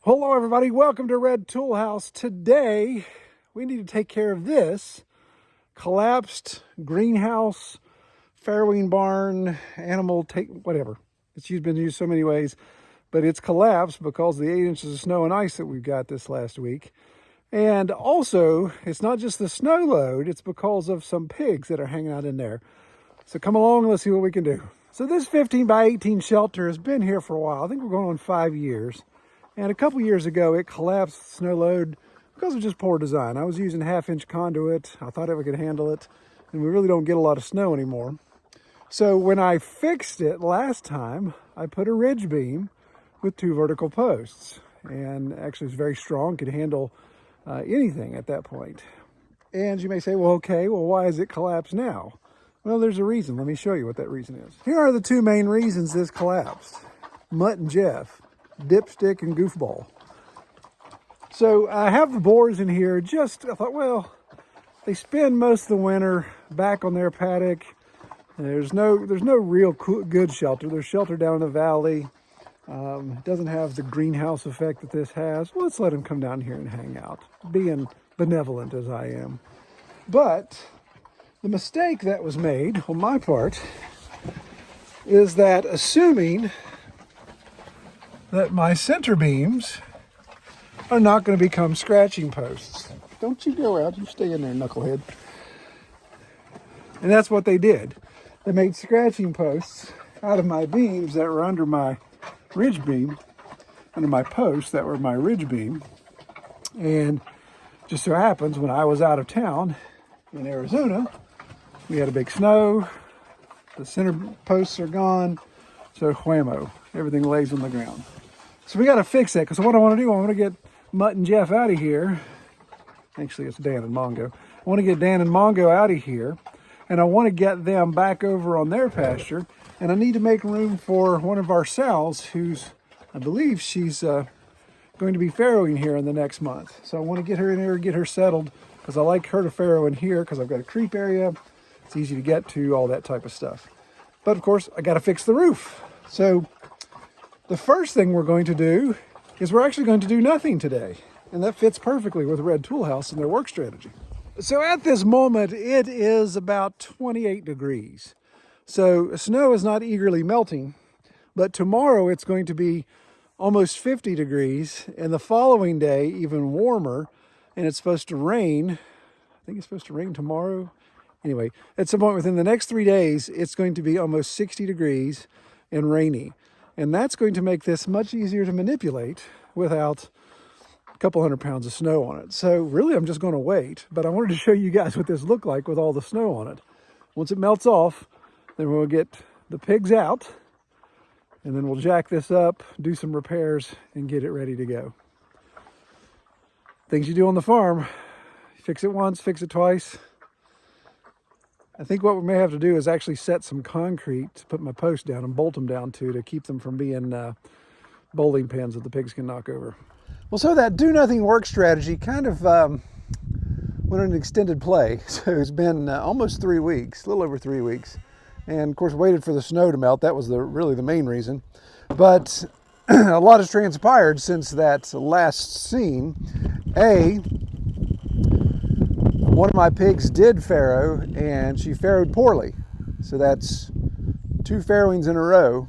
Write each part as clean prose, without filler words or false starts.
Hello everybody, welcome to Red Tool House. Today we need to take care of this collapsed greenhouse, farrowing barn, animal take whatever. Been used so many ways, but it's collapsed because of the 8 inches of snow and ice that we've got this last week. And also, it's not just the snow load, it's because of some pigs that are hanging out in there. So come along and let's see what we can do. So this 15 by 18 shelter has been here for a while. I think we're going on 5 years. And a couple years ago, it collapsed snow load because of just poor design. I was using 1/2-inch conduit. I thought it could handle it, and we really don't get a lot of snow anymore. So when I fixed it last time, I put a ridge beam with 2 vertical posts. And actually it's very strong, could handle anything at that point. And you may say, well, okay, well, why is it collapsed now? Well, there's a reason. Let me show you what that reason is. Here are the 2 main reasons this collapsed. Mutt and Jeff. Dipstick and goofball. So I have the boars in here. I thought, well, they spend most of the winter back on their paddock. There's no real good shelter. There's shelter down in the valley. It doesn't have the greenhouse effect that this has. Well, let's let them come down here and hang out, being benevolent as I am. But the mistake that was made on my part is that assuming that my center beams are not going to become scratching posts. Don't you go out, you stay in there, knucklehead. And that's what they did. They made scratching posts out of my beams that were under my ridge beam, under my posts that were my ridge beam. And just so happens when I was out of town in Arizona, we had a big snow, the center posts are gone, so whammo, everything lays on the ground. So we got to fix that, because what I want to do, I want to get Mutt and Jeff out of here. Actually, it's Dan and Mongo. I want to get Dan and Mongo out of here, and I want to get them back over on their pasture, and I need to make room for one of our sows I believe she's going to be farrowing here in the next month. So I want to get her in here and get her settled, because I like her to farrow in here, because I've got a creep area. It's easy to get to, all that type of stuff. But of course, I got to fix the roof. So the first thing we're going to do is we're actually going to do nothing today. And that fits perfectly with Red Tool House and their work strategy. So at this moment, it is about 28 degrees. So snow is not eagerly melting, but tomorrow it's going to be almost 50 degrees, and the following day even warmer, and it's supposed to rain. I think it's supposed to rain tomorrow. Anyway, at some point within the next 3 days, it's going to be almost 60 degrees and rainy. And that's going to make this much easier to manipulate without a couple 100 pounds of snow on it. So really, I'm just going to wait. But I wanted to show you guys what this looked like with all the snow on it. Once it melts off, then we'll get the pigs out. And then we'll jack this up, do some repairs, and get it ready to go. Things you do on the farm. Fix it once, fix it twice. I think what we may have to do is actually set some concrete to put my posts down and bolt them down to keep them from being bowling pins that the pigs can knock over. Well, so that do nothing work strategy kind of went on an extended play. So it's been almost 3 weeks, a little over 3 weeks. And of course, waited for the snow to melt. That was really the main reason. But a lot has transpired since that last scene. One of my pigs did farrow, and she farrowed poorly. So that's 2 farrowings in a row.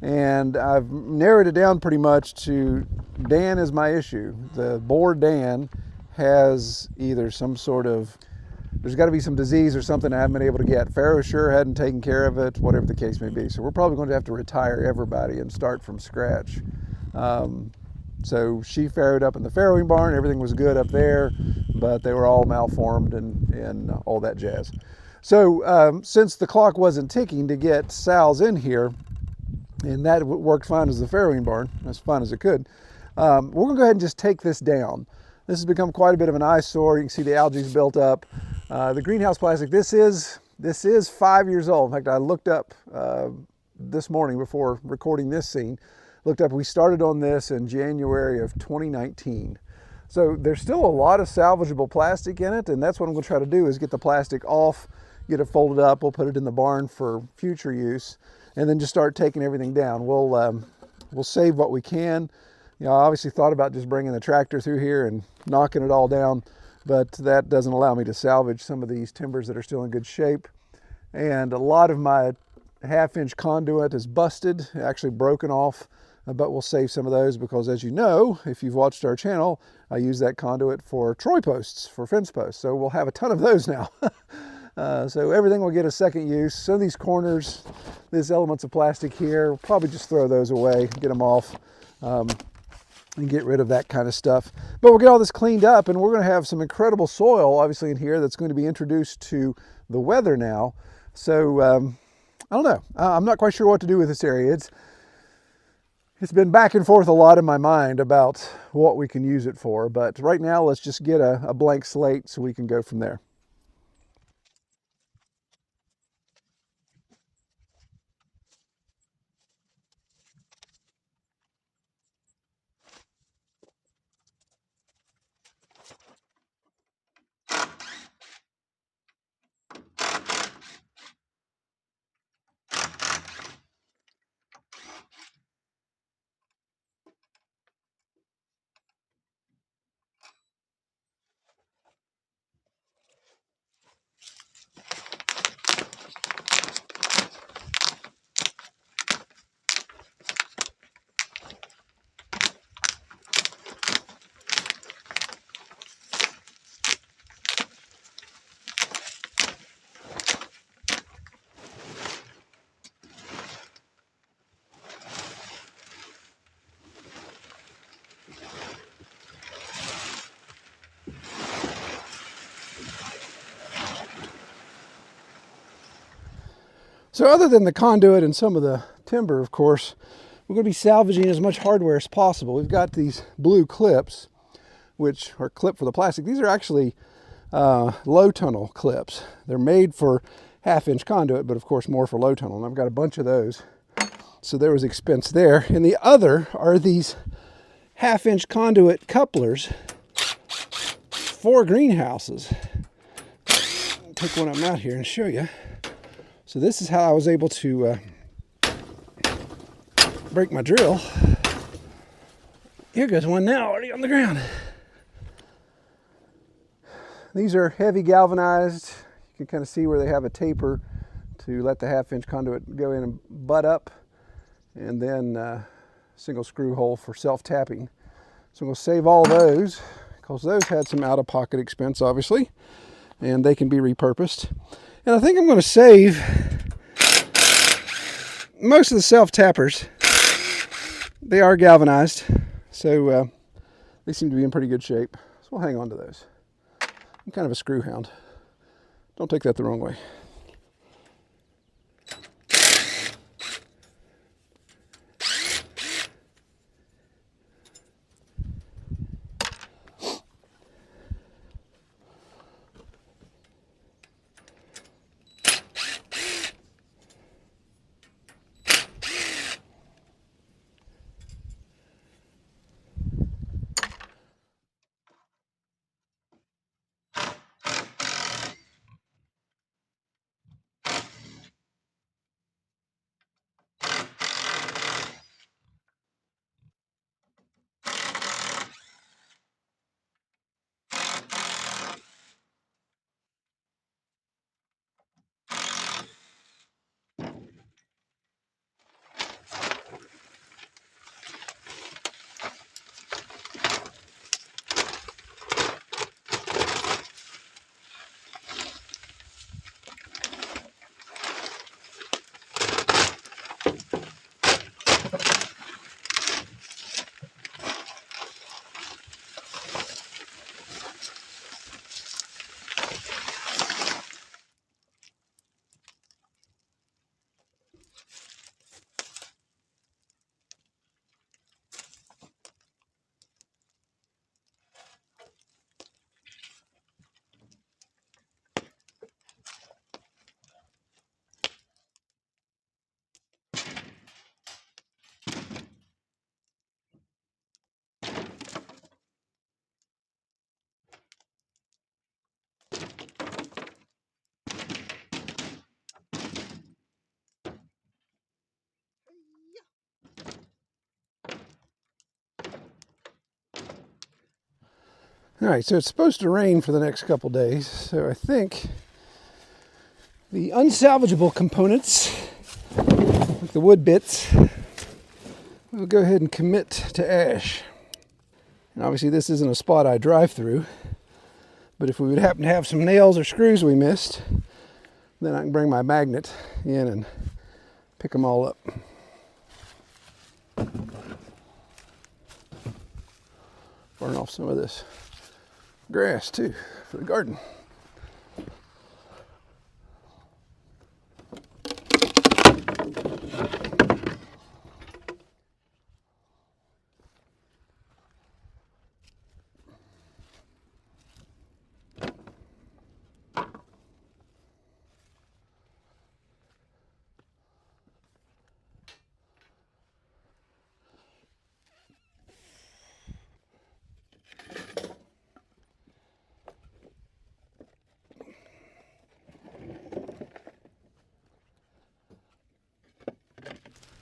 And I've narrowed it down pretty much to Dan is my issue. The boar Dan has either some sort of, there's got to be some disease or something I haven't been able to get. Farrow sure hadn't taken care of it, whatever the case may be. So we're probably going to have to retire everybody and start from scratch. So she farrowed up in the farrowing barn. Everything was good up there, but they were all malformed and all that jazz. So since the clock wasn't ticking to get sows in here, and that worked fine as the farrowing barn, as fine as it could, we're going to go ahead and just take this down. This has become quite a bit of an eyesore. You can see the algae's built up. The greenhouse plastic, this is 5 years old. In fact, I looked up this morning before recording this scene. We started on this in January of 2019. So there's still a lot of salvageable plastic in it, and that's what I'm going to try to do is get the plastic off, get it folded up. We'll put it in the barn for future use, and then just start taking everything down. We'll save what we can, I obviously thought about just bringing the tractor through here and knocking it all down, but that doesn't allow me to salvage some of these timbers that are still in good shape. And a lot of my 1/2-inch conduit is busted, actually broken off, but we'll save some of those because, as you know, if you've watched our channel, I use that conduit for Troy posts, for fence posts. So we'll have a ton of those now. So everything will get a second use. Some of these corners, these elements of plastic here, we'll probably just throw those away, get them off, and get rid of that kind of stuff. But we'll get all this cleaned up, and we're going to have some incredible soil, obviously, in here that's going to be introduced to the weather now. So I don't know. I'm not quite sure what to do with this area. It's been back and forth a lot in my mind about what we can use it for. But right now, let's just get a blank slate so we can go from there. So other than the conduit and some of the timber, of course, we're going to be salvaging as much hardware as possible. We've got these blue clips, which are clipped for the plastic. These are actually low tunnel clips. They're made for 1/2-inch conduit, but of course more for low tunnel. And I've got a bunch of those. So there was expense there. And the other are these 1/2-inch conduit couplers for greenhouses. I'll take one of them out here and show you. So this is how I was able to break my drill. Here goes one now, already on the ground. These are heavy galvanized. You can kind of see where they have a taper to let the 1/2-inch conduit go in and butt up, and then single screw hole for self-tapping. So we'll save all those because those had some out-of-pocket expense, obviously, and they can be repurposed. And I think I'm going to save most of the self-tappers. They are galvanized, so they seem to be in pretty good shape. So we'll hang on to those. I'm kind of a screw hound. Don't take that the wrong way. All right, so it's supposed to rain for the next couple days, so I think the unsalvageable components, like the wood bits, we'll go ahead and commit to ash. And obviously this isn't a spot I drive through, but if we would happen to have some nails or screws we missed, then I can bring my magnet in and pick them all up. Burn off some of this grass too for the garden.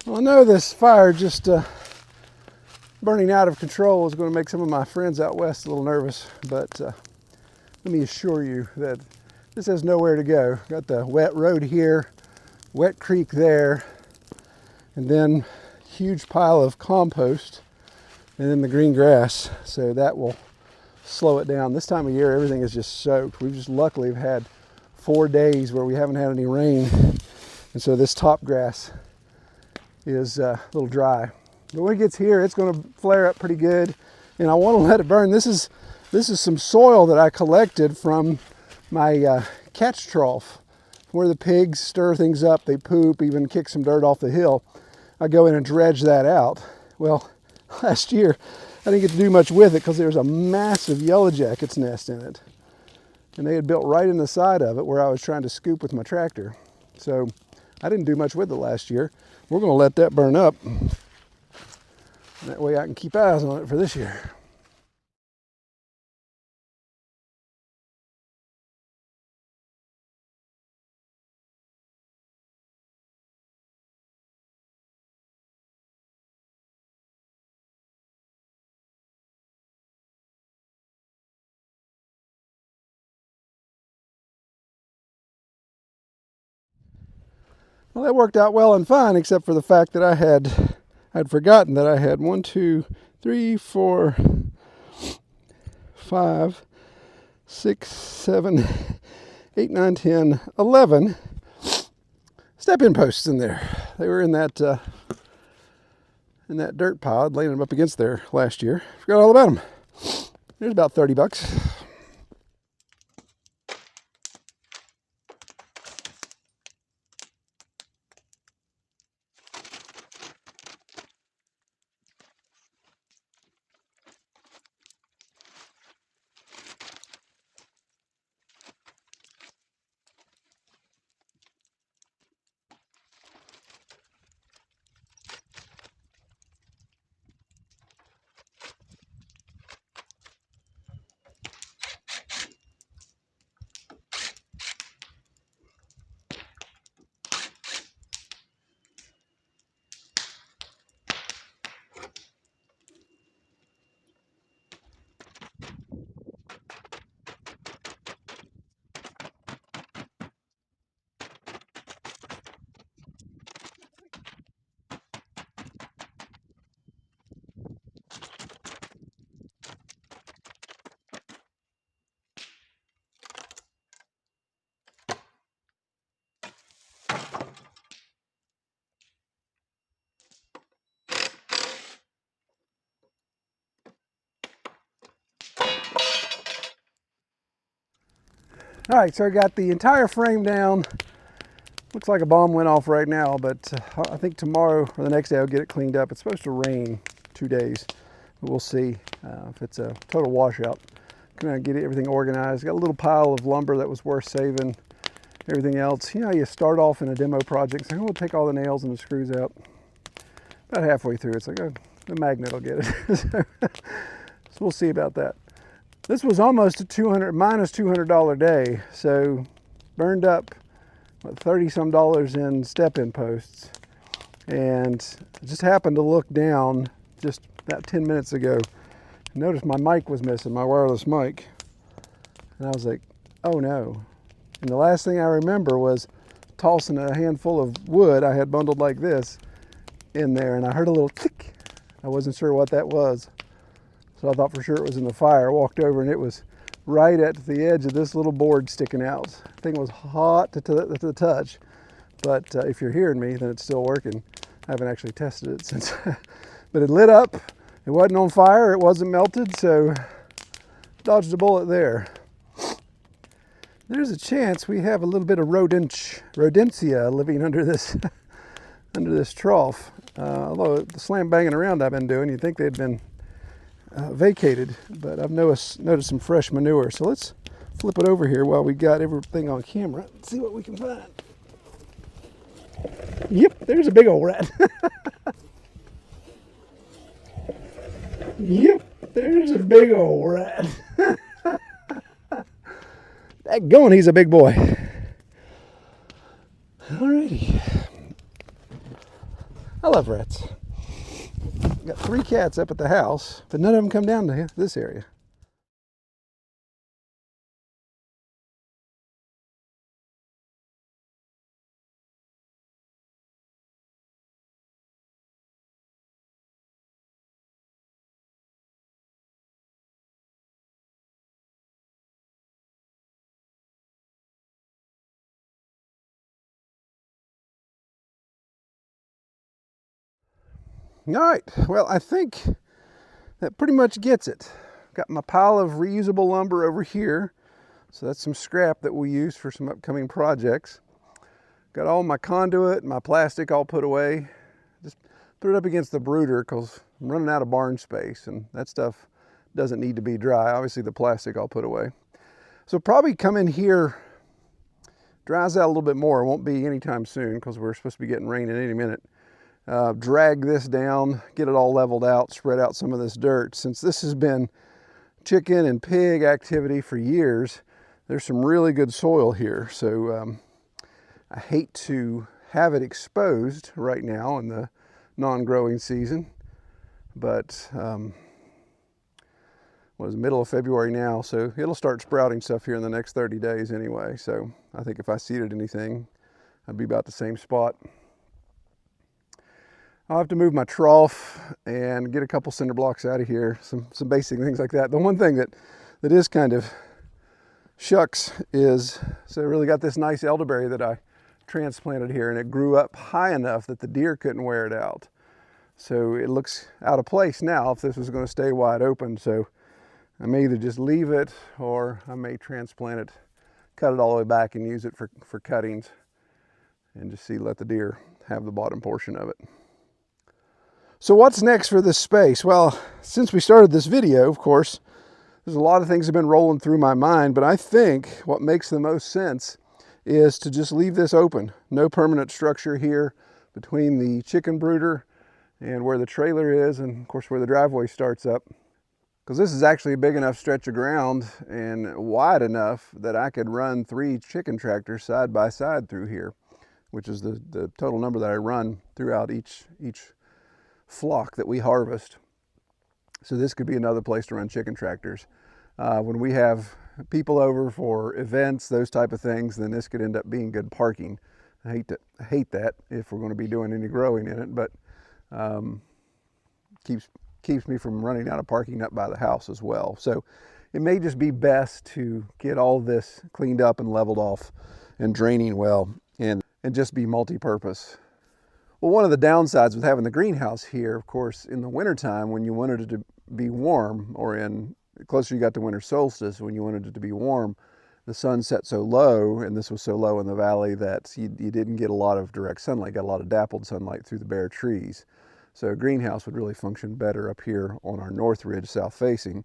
Well, I know this fire just burning out of control is going to make some of my friends out west a little nervous, but let me assure you that this has nowhere to go. Got the wet road here, wet creek there, and then huge pile of compost, and then the green grass, so that will slow it down. This time of year, everything is just soaked. We've just luckily have had 4 days where we haven't had any rain, and so this top grass is a little dry. But when it gets here, it's going to flare up pretty good, and I want to let it burn. This is some soil that I collected from my catch trough, where the pigs stir things up. They poop, even kick some dirt off the hill. I go in and dredge that out. Well, last year I didn't get to do much with it because there was a massive yellow jacket's nest in it, and they had built right in the side of it where I was trying to scoop with my tractor. So I didn't do much with it last year. We're going to let that burn up. That way I can keep eyes on it for this year. Well, that worked out well and fine, except for the fact that I'd forgotten that I had 1, 2, 3, 4, 5, 6, 7, 8, 9, 10, 11 step-in posts in there. They were in that dirt pile. I'd laid them up against there last year. Forgot all about them. There's about $30. All right, so I got the entire frame down. Looks like a bomb went off right now, but I think tomorrow or the next day I'll get it cleaned up. It's supposed to rain 2 days, but we'll see if it's a total washout. Gonna get everything organized. Got a little pile of lumber that was worth saving. Everything else, you know, you start off in a demo project, saying, "Oh, we'll take all the nails and the screws out." About halfway through, it's like, "Oh, the magnet will get it." So we'll see about that. This was almost a $200 day, so burned up what, 30 some dollars in step-in posts, and I just happened to look down just about 10 minutes ago, I noticed my mic was missing, my wireless mic. And I was like, oh no. And the last thing I remember was tossing a handful of wood I had bundled like this in there, and I heard a little click. I wasn't sure what that was. So I thought for sure it was in the fire. I walked over and it was right at the edge of this little board sticking out. The thing was hot to the touch, but if you're hearing me, then it's still working. I haven't actually tested it since, but it lit up. It wasn't on fire, it wasn't melted, so dodged a bullet there. There's a chance we have a little bit of rodentia living under this under this trough. Although the slam banging around I've been doing, you'd think they'd been vacated, but I've noticed some fresh manure. So let's flip it over here while we got everything on camera and see what we can find. Yep, there's a big old rat. Yep, there's a big old rat. That going, he's a big boy. Alrighty. I love rats. Got 3 cats up at the house, but none of them come down to this area. All right, well, I think that pretty much gets it. Got my pile of reusable lumber over here. So that's some scrap that we use for some upcoming projects. Got all my conduit and my plastic all put away. Just put it up against the brooder because I'm running out of barn space and that stuff doesn't need to be dry. Obviously the plastic I'll put away. So probably come in here, dries out a little bit more. It won't be anytime soon because we're supposed to be getting rain in any minute. Drag this down, get it all leveled out, spread out some of this dirt. Since this has been chicken and pig activity for years, there's some really good soil here. So I hate to have it exposed right now in the non-growing season, but was middle of February now, so it'll start sprouting stuff here in the next 30 days anyway. So I think if I seeded anything, I'd be about the same spot. I'll have to move my trough and get a couple cinder blocks out of here, some basic things like that. The one thing that is kind of shucks is, so I really got this nice elderberry that I transplanted here, and it grew up high enough that the deer couldn't wear it out. So it looks out of place now if this was going to stay wide open. So I may either just leave it or I may transplant it, cut it all the way back and use it for cuttings, and just let the deer have the bottom portion of it. So what's next for this space? Well, since we started this video, of course, there's a lot of things have been rolling through my mind, but I think what makes the most sense is to just leave this open. No permanent structure here between the chicken brooder and where the trailer is, and of course where the driveway starts up. Because this is actually a big enough stretch of ground and wide enough that I could run 3 chicken tractors side by side through here, which is the total number that I run throughout each flock that we harvest. So this could be another place to run chicken tractors. When we have people over for events, those type of things, then this could end up being good parking. I hate that if we're going to be doing any growing in it, but keeps me from running out of parking up by the house as well. So it may just be best to get all this cleaned up and leveled off and draining well and just be multi-purpose. Well, one of the downsides with having the greenhouse here, of course, in the wintertime when you wanted it to be warm, or in the closer you got to winter solstice, when you wanted it to be warm, the sun set so low, and this was so low in the valley that you didn't get a lot of direct sunlight, got a lot of dappled sunlight through the bare trees. So a greenhouse would really function better up here on our north ridge, south facing.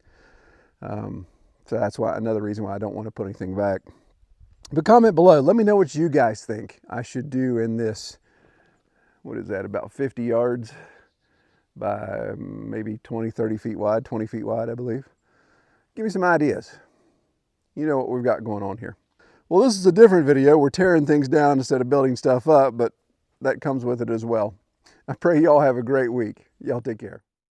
So that's another reason why I don't want to put anything back. But comment below, let me know what you guys think I should do in this. What is that, about 50 yards by maybe 20, 30 feet wide, 20 feet wide, I believe. Give me some ideas. You know what we've got going on here. Well, this is a different video. We're tearing things down instead of building stuff up, but that comes with it as well. I pray y'all have a great week. Y'all take care.